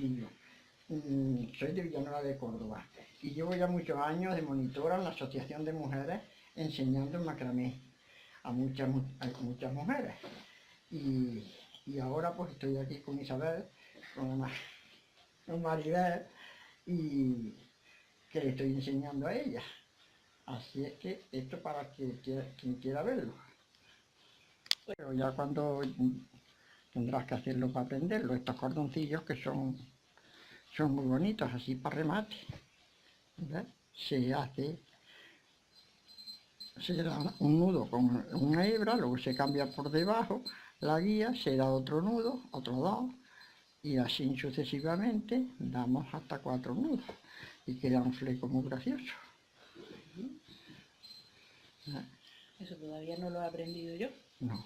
Castillo. Soy de Villanueva de Córdoba y llevo ya muchos años de monitora en la Asociación de Mujeres enseñando macramé a muchas mujeres. Y ahora pues estoy aquí con Isabel, con Maribel, y que le estoy enseñando a ella. Así es que esto para quien quiera verlo. Pero ya cuando tendrás que hacerlo para aprenderlo, estos cordoncillos que son muy bonitos, así para remate. ¿Ves? Se da un nudo con una hebra, luego se cambia por debajo la guía, se da otro nudo, otros dos, y así sucesivamente damos hasta 4 nudos y queda un fleco muy gracioso. Eso todavía no lo he aprendido yo. No,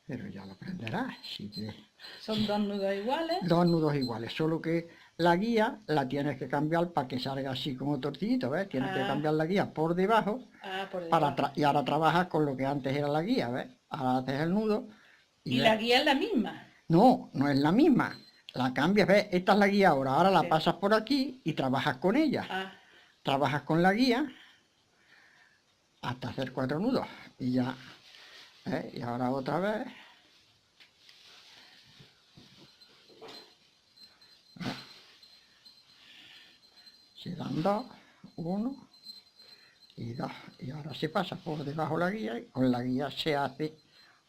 pero ya lo aprenderás. Son 2 nudos iguales. 2 nudos iguales, solo que la guía la tienes que cambiar para que salga así como tortillito, ¿ves? Tienes que cambiar la guía por debajo, y ahora trabajas con lo que antes era la guía, ¿ves? Ahora haces el nudo. ¿Y la guía es la misma? No, no es la misma. La cambias, ¿ves? Esta es la guía ahora la pasas por aquí y trabajas con ella. Trabajas con la guía hasta hacer 4 nudos y ya, ¿ves? Y ahora otra vez. Se dan 2, 1 y 2. Y ahora se pasa por debajo la guía y con la guía se hace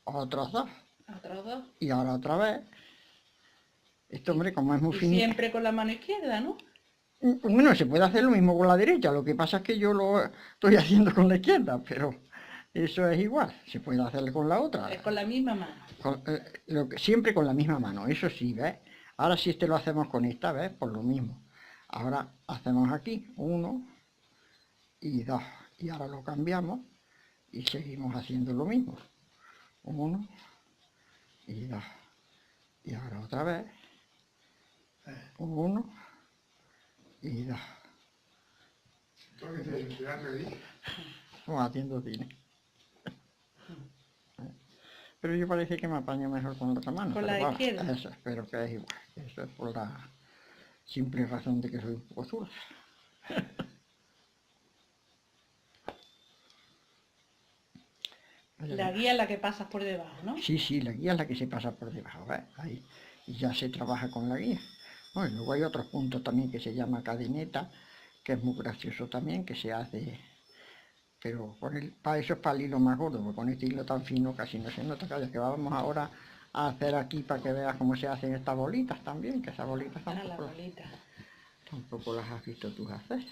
otros 2. ¿Otros 2? Y ahora otra vez. Esto, hombre, como es muy finito. Y siempre con la mano izquierda, ¿no? Bueno, se puede hacer lo mismo con la derecha, lo que pasa es que yo lo estoy haciendo con la izquierda, pero eso es igual, se puede hacer con la otra. Es con la misma mano. Siempre con la misma mano, eso sí, ¿ves? Ahora si lo hacemos con esta, ¿ves? Por lo mismo. Ahora hacemos aquí 1 y 2, y ahora lo cambiamos y seguimos haciendo lo mismo. 1 y 2, y ahora otra vez 1 y 2. Vamos haciendo cine. Pero yo parece que me apaño mejor con la otra mano. Con la izquierda. Eso, espero que es igual. Eso es por la simple razón de que soy un poco zurda. La guía es la que pasas por debajo, ¿no? Sí, la guía es la que se pasa por debajo, ¿ves? Ahí. Y ya se trabaja con la guía. Bueno, luego hay otros puntos también que se llama cadeneta, que es muy gracioso también, que se hace. Pero para eso es para el hilo más gordo, porque con este hilo tan fino casi no se nota. Que vamos ahora a hacer aquí para que veas cómo se hacen estas bolitas también, que esas bolitas tampoco las has visto tú hacer.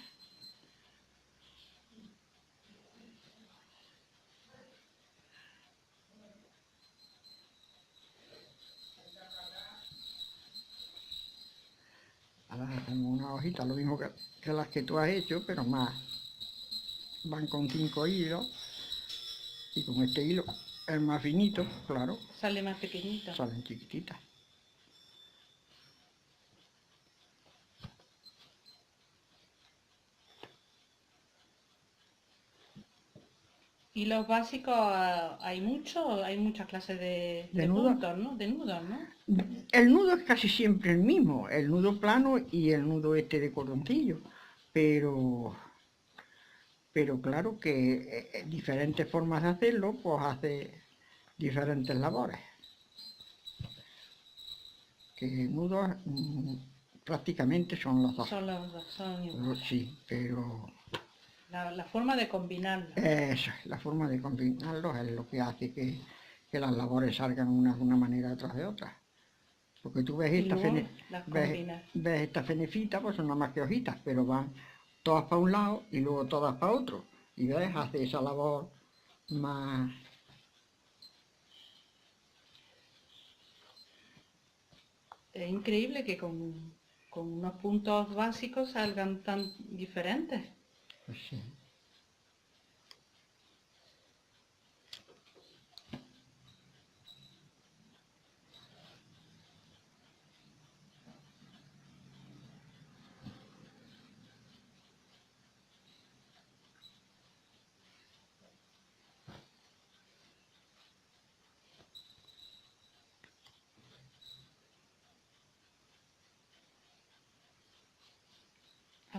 Ahora hacemos una hojita, lo mismo que las que tú has hecho, pero más. Van con 5 hilos y con este hilo es más finito, claro. Sale más pequeñito. Salen chiquititas. ¿Y los básicos hay muchas clases de puntos, ¿no? De nudos, ¿no? El nudo es casi siempre el mismo, el nudo plano y el nudo de cordoncillo, pero claro que diferentes formas de hacerlo, pues hace diferentes labores. Que nudos prácticamente son los dos. Son los dos, son iguales. Sí, pero La forma de combinarlos. Eso, la forma de combinarlos es lo que hace que las labores salgan una de una manera tras de otra. Porque tú ves esta fenecita, pues son nada más que hojitas, pero van todas para un lado y luego todas para otro. Y ves, hace esa labor más. Es increíble que con unos puntos básicos salgan tan diferentes. Pues sí.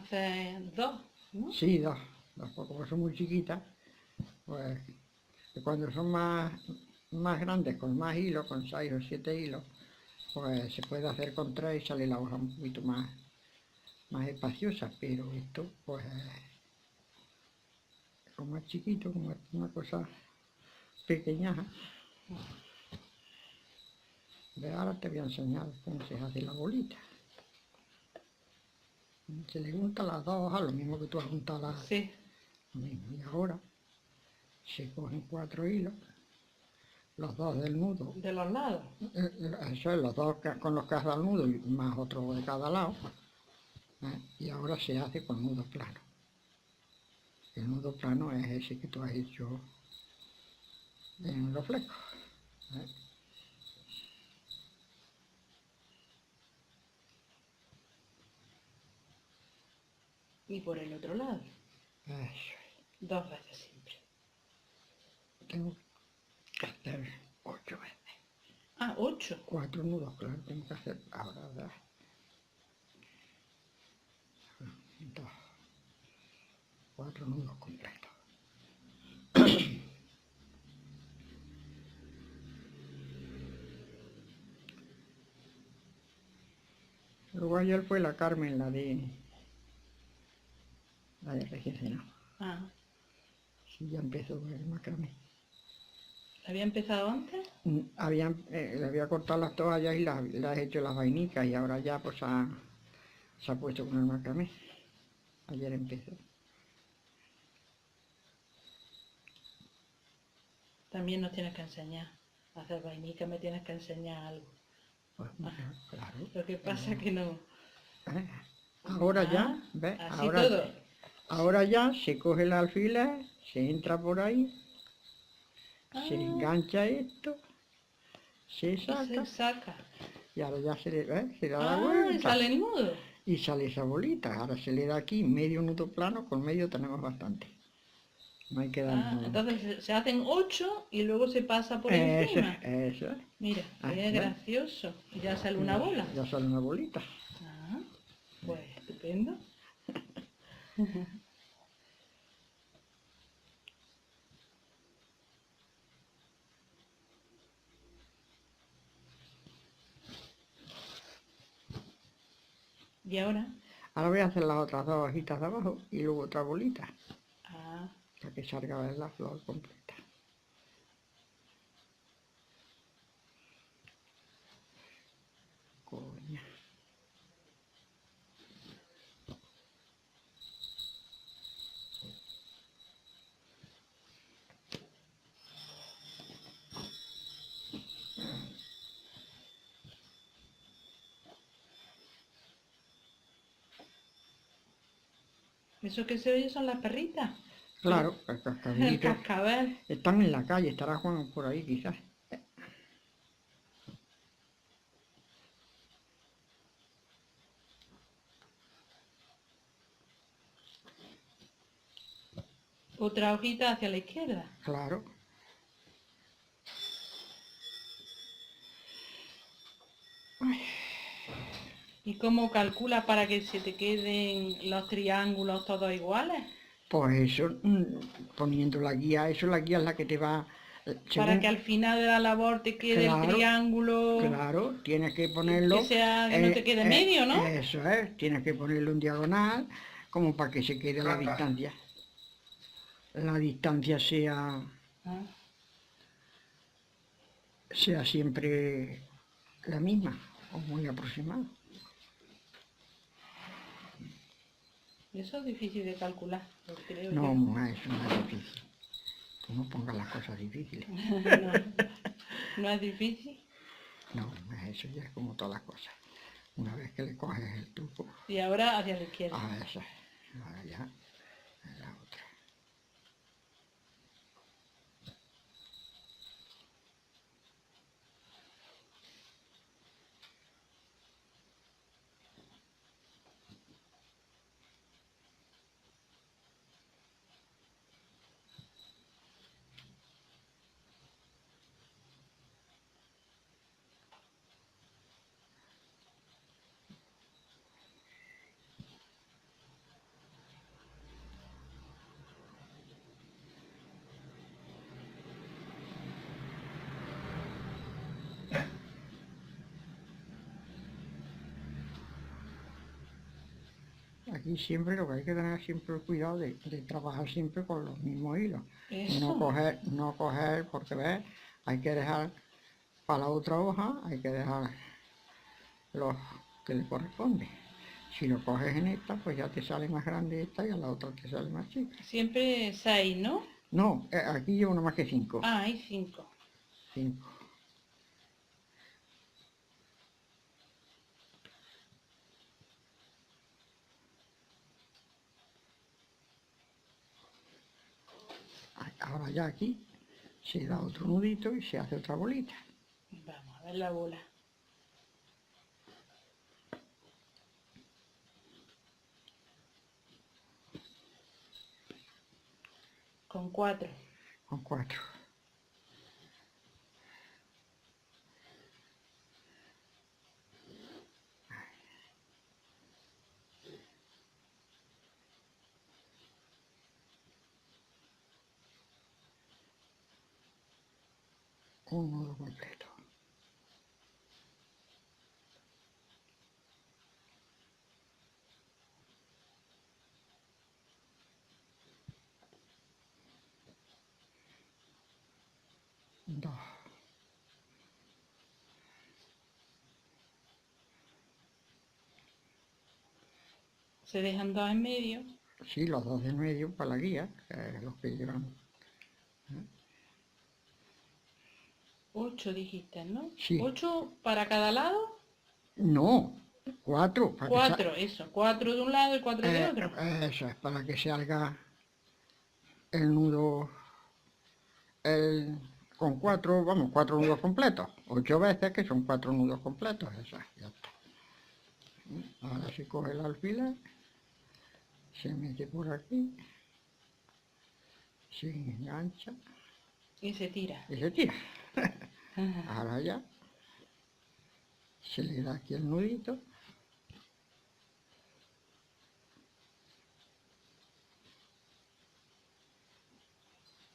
haces dos, ¿no? Sí, dos, porque como son muy chiquitas, pues cuando son más grandes, con más hilos, con 6 o 7 hilos, pues se puede hacer con 3 y sale la hoja un poquito más espaciosa, pero esto, pues, como es chiquito, como es una cosa pequeña. Ahora te voy a enseñar cómo se hace la bolita. Se le juntan las dos hojas, lo mismo que tú has juntado las... Sí. Lo mismo. Y ahora se cogen 4 hilos, los dos del nudo. De los lados. Eso es, los dos con los que has dado el nudo y más otro de cada lado. Y ahora se hace con nudo plano. El nudo plano es ese que tú has hecho en los flecos. Y por el otro lado. Eso. 2 veces siempre. Tengo que hacer 8 veces. Ah, 8. 4 nudos, claro, tengo que hacer ahora. 2, 4 nudos completos. Luego ayer fue la Carmen, la de recién cenado. Ah. Sí, ya empezó el macramé. ¿Había empezado antes? Le había cortado las toallas y le he hecho las vainicas y ahora ya pues se ha puesto con el macramé. Ayer empezó. También nos tienes que enseñar a hacer vainica, me tienes que enseñar algo. Pues claro. Lo que pasa que no. Ahora ya, ¿ves? Así todo. Ahora ya se coge el alfiler, se entra por ahí, se engancha esto, se saca. Y ahora ya se da la vuelta. Y sale el nudo. Y sale esa bolita. Ahora se le da aquí medio nudo plano, con medio tenemos bastante. No hay que dar nudo. Entonces se hacen 8 y luego se pasa por encima. Eso es. Mira, qué gracioso. Y ya sale una bola. Ya sale una bolita. Pues estupendo. ¿Y ahora? Ahora voy a hacer las otras dos hojitas de abajo y luego otra bolita. Para que salga la flor completa. Coña. ¿Eso que se oye son las perritas? Claro, el cascabel. El cascabel. Están en la calle, estará Juan por ahí quizás. Otra hojita hacia la izquierda. Claro. ¿Y cómo calculas para que se te queden los triángulos todos iguales? Pues eso, poniendo la guía, la guía es la que te va... Para que al final de la labor te quede el triángulo... Claro, tienes que ponerlo... Que no te quede medio, ¿no? Eso es, tienes que ponerlo en diagonal, como para que se quede la distancia. La distancia sea siempre la misma, o muy aproximada. Eso es difícil de calcular, creo. No, mujer, eso no es difícil. Tú no pongas las cosas difíciles. ¿No es difícil? No, eso ya es como todas las cosas. Una vez que le coges el truco... Y ahora hacia la izquierda. Eso es. Ahora ya, la otra. aquí siempre lo que hay que tener siempre el cuidado de trabajar siempre con los mismos hilos. Eso. No coger, porque ves, hay que dejar para la otra hoja, hay que dejar los que le corresponde. Si lo coges en esta, pues ya te sale más grande esta y a la otra te sale más chica. Siempre 6, ¿no? No, aquí llevo nada más que 5. Ah, hay 5. 5. Ahora ya aquí se da otro nudito y se hace otra bolita. Vamos a ver la bola. Con 4. Con 4. Un nudo completo. Dos. Se dejan 2 en medio. Sí, los 2 del medio para la guía, los que llevan. 8 dijiste, ¿no? Sí. 8 para cada lado. No, 4. 4, eso. 4 de un lado y 4 de otro. Eso es, para que salga el nudo con 4, vamos, 4 nudos completos. 8 veces que son 4 nudos completos, eso es, ya está. Ahora se coge el alfiler, se mete por aquí, se engancha Y se tira. y se tira. Ajá. Ahora ya se le da aquí el nudito.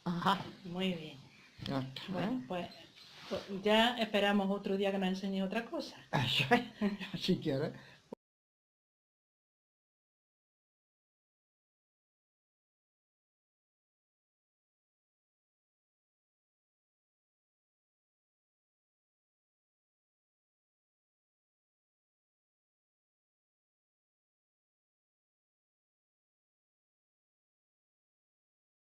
Ajá, Muy bien. ya está. Bueno, pues ya esperamos otro día que nos enseñe otra cosa. Eso es, si quieres.